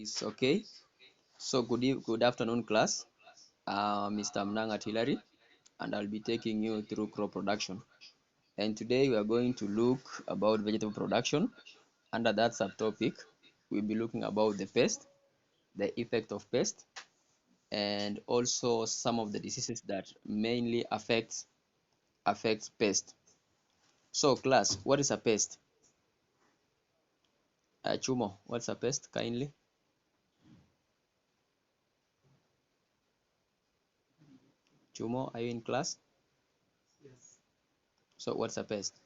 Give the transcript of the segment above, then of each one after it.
It's okay. So good afternoon, class. Mr. Mnangat Hilary, and I'll be taking you through crop production. And today we are going to look about vegetable production. Under that subtopic, we'll be looking about the pest, the effect of pest, and also some of the diseases that mainly affects pest. So, class, what is a pest? Chumo, what's a pest? Kindly. Chumo, are you in class? So, what's a pest?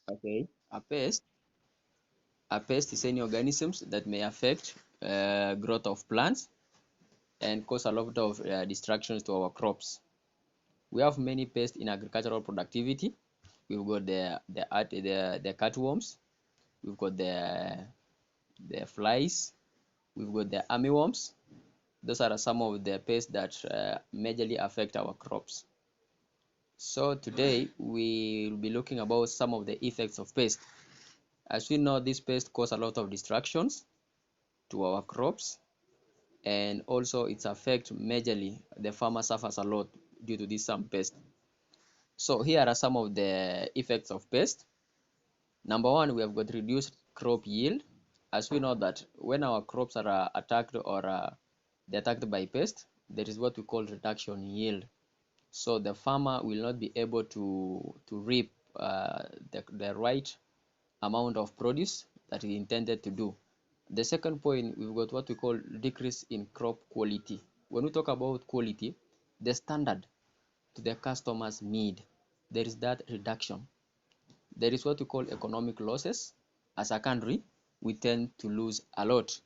Okay, a pest is any organisms that may affect growth of plants and cause a lot of distractions to our crops. We have many pests in agricultural productivity. We've got the cutworms, we've got the flies, we've got the armyworms. Those are some of the pests that majorly affect our crops. So today we will be looking about some of the effects of pests. As we know, these pests cause a lot of distractions to our crops, and also its affect majorly the farmer suffers a lot due to this some pest. So here are some of the effects of pest. Number one, we have got reduced crop yield. As we know that when our crops are attacked or they're attacked by pest, there is what we call reduction in yield. So the farmer will not be able to reap the right amount of produce that he intended to do. The second point, we've got what we call decrease in crop quality. When we talk about quality, the standard to the customer's need, there is that reduction. There is what we call economic losses. As a country, we tend to lose a lot.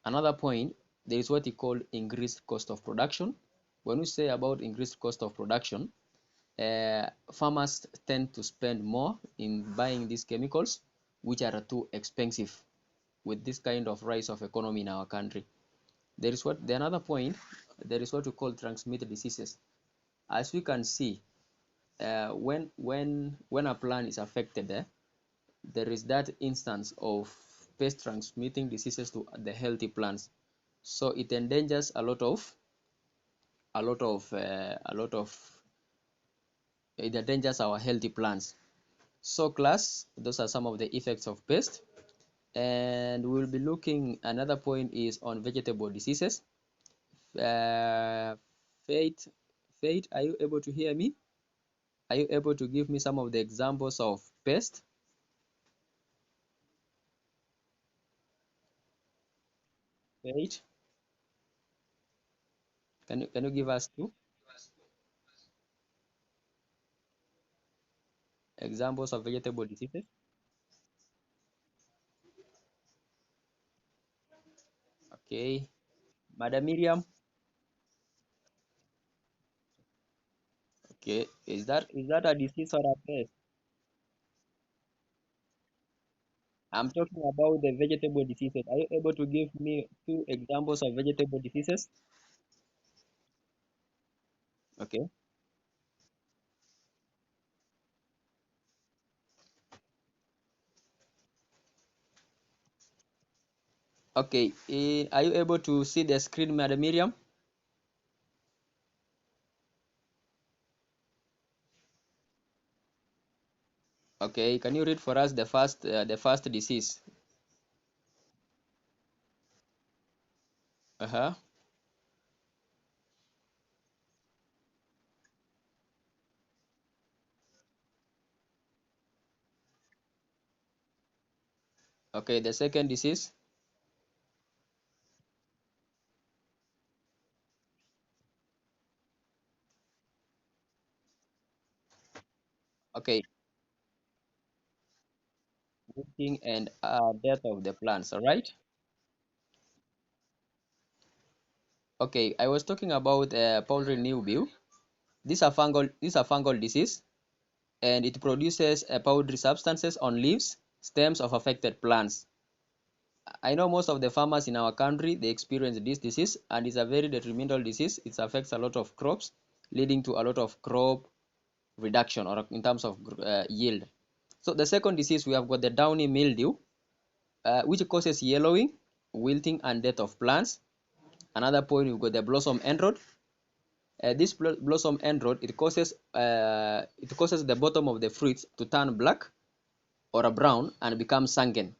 Another point, there is what we call increased cost of production. When we say about increased cost of production, farmers tend to spend more in buying these chemicals, which are too expensive with this kind of rise of economy in our country. There is what the another point, there is what we call transmitted diseases. As we can see, when a plant is affected, there is that instance of pest transmitting diseases to the healthy plants. So it endangers a lot of it endangers our healthy plants. So class, those are some of the effects of pest. And we'll be looking, another point is on vegetable diseases. uh, Faith, Faith, are you able to hear me? Are you able to give me some of the examples of pest? Faith, can you give us two examples of vegetable diseases? Okay, Madam Miriam. Okay, is that a disease or a pest? I'm talking about the vegetable diseases. Are you able to give me two examples of vegetable diseases? Okay. Okay. Are you able to see the screen, Madam Miriam? Okay. Can you read for us the first disease? Uh-huh. Okay. The second disease. Okay. Wilting and death of the plants. All right. Okay. I was talking about poultry mildew. These are fungal disease, and it produces powdery substances on leaves, stems of affected plants. I know most of the farmers in our country, they experience this disease, and it's a very detrimental disease. It affects a lot of crops, leading to a lot of crop reduction or in terms of yield. So the second disease, we have got the downy mildew, which causes yellowing, wilting, and death of plants. Another point, we've got the blossom end rot. This blossom end rot, it causes the bottom of the fruits to turn black or a brown and become sunken.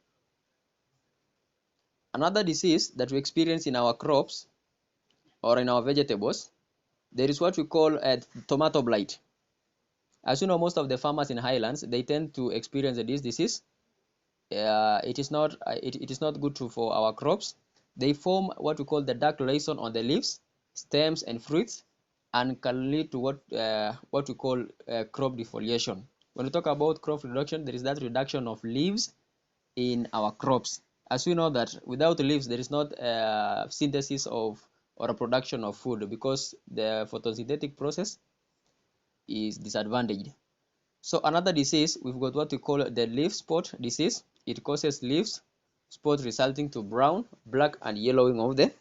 Another disease that we experience in our crops or in our vegetables, there is what we call tomato blight. As you know, most of the farmers in highlands, they tend to experience this disease. It is not good for our crops. They form what we call the dark lesion on the leaves, stems, and fruits, and can lead to what we call crop defoliation. When we talk about crop reduction, there is that reduction of leaves in our crops. As we know that without leaves, there is not synthesis of or a production of food because the photosynthetic process is disadvantaged. So another disease, we've got what we call the leaf spot disease. It causes leaves spot resulting to brown, black, and yellowing of the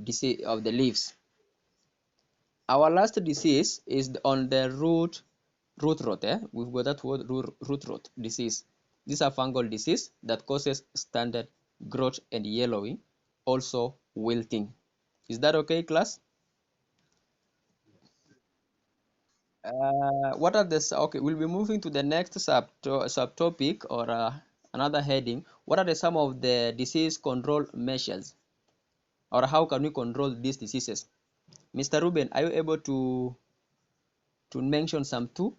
disease of the leaves. Our last disease is on the root rot. We've got that word root rot disease. This is a fungal disease that causes standard growth and yellowing, also wilting. Is that okay, class? What are the okay? We'll be moving to the next subtopic or another heading. What are some of the disease control measures, or how can we control these diseases? Mr. Ruben, are you able to mention some two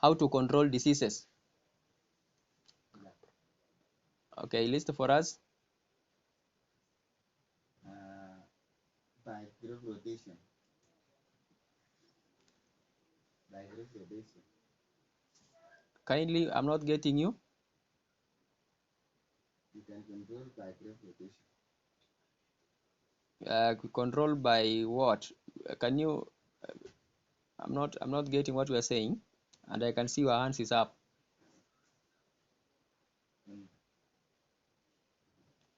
how to control diseases? Okay, list for us. By crop rotation. Kindly, I'm not getting you. You can control by crop rotation. Control by what? Can you? I'm not getting what you are saying, and I can see your hands is up.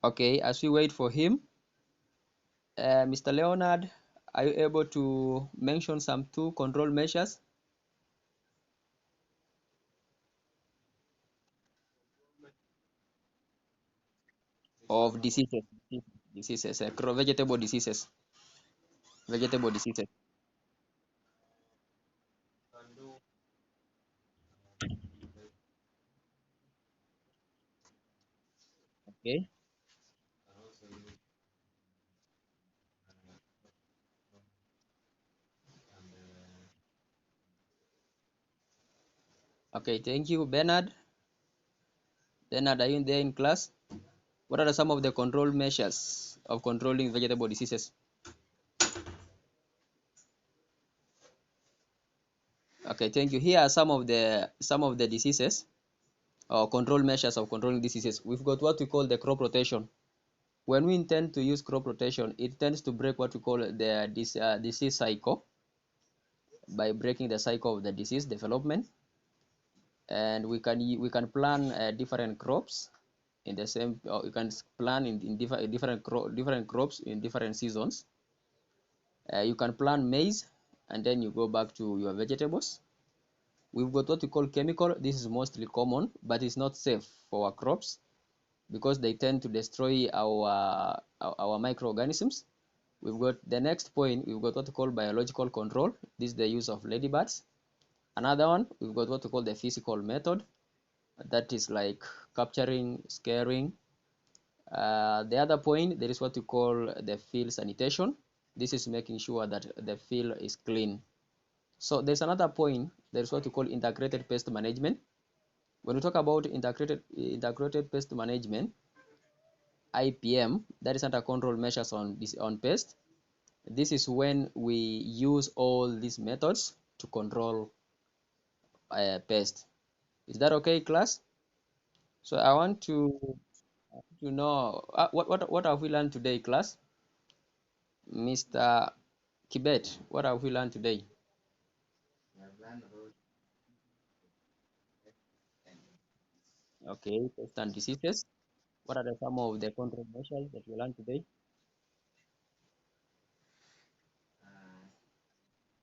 Okay, as we wait for him, Mr. Leonard, are you able to mention some two control measures of diseases, vegetable diseases? Okay, okay, thank you, Bernard. Bernard, are you there in class? What are some of the control measures of controlling vegetable diseases? Okay, thank you. Here are some of the diseases or control measures of controlling diseases. We've got what we call the crop rotation. When we intend to use crop rotation, it tends to break what we call the disease cycle by breaking the cycle of the disease development, and we can plan different crops in the same. You can plan in different crops in different seasons. You can plant maize, and then you go back to your vegetables. We've got what we call chemical. This is mostly common, but it's not safe for our crops because they tend to destroy our microorganisms. We've got the next point, we've got what we call biological control. This is the use of ladybirds. Another one, we've got what we call the physical method. That is like capturing, scaring. The other point, there is what we call the field sanitation. This is making sure that the field is clean. So there's another point, there's what we call integrated pest management. When we talk about integrated pest management, IPM, that is under control measures on pest. This is when we use all these methods to control pest. Is that okay, class? So I want to know what have we learned today, class? Mr. Kibet, what have we learned today? We have learned about Okay, pest and diseases. What are some of the control measures that we learned today? uh,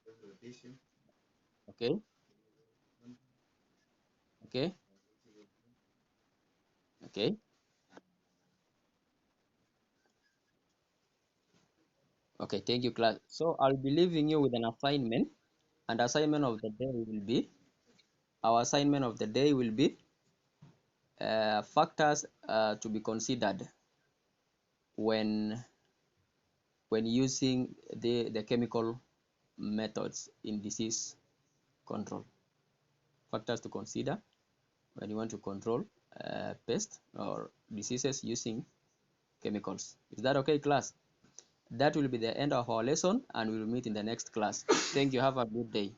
crop rotation. Okay, okay, okay, okay. Thank you, class. So I'll be leaving you with an assignment, and assignment of the day will be our assignment of the day will be factors to be considered when using the chemical methods in disease control. Factors to consider when you want to control pests or diseases using chemicals. Is that okay, class? That will be the end of our lesson, and we will meet in the next class. Thank you. Have a good day.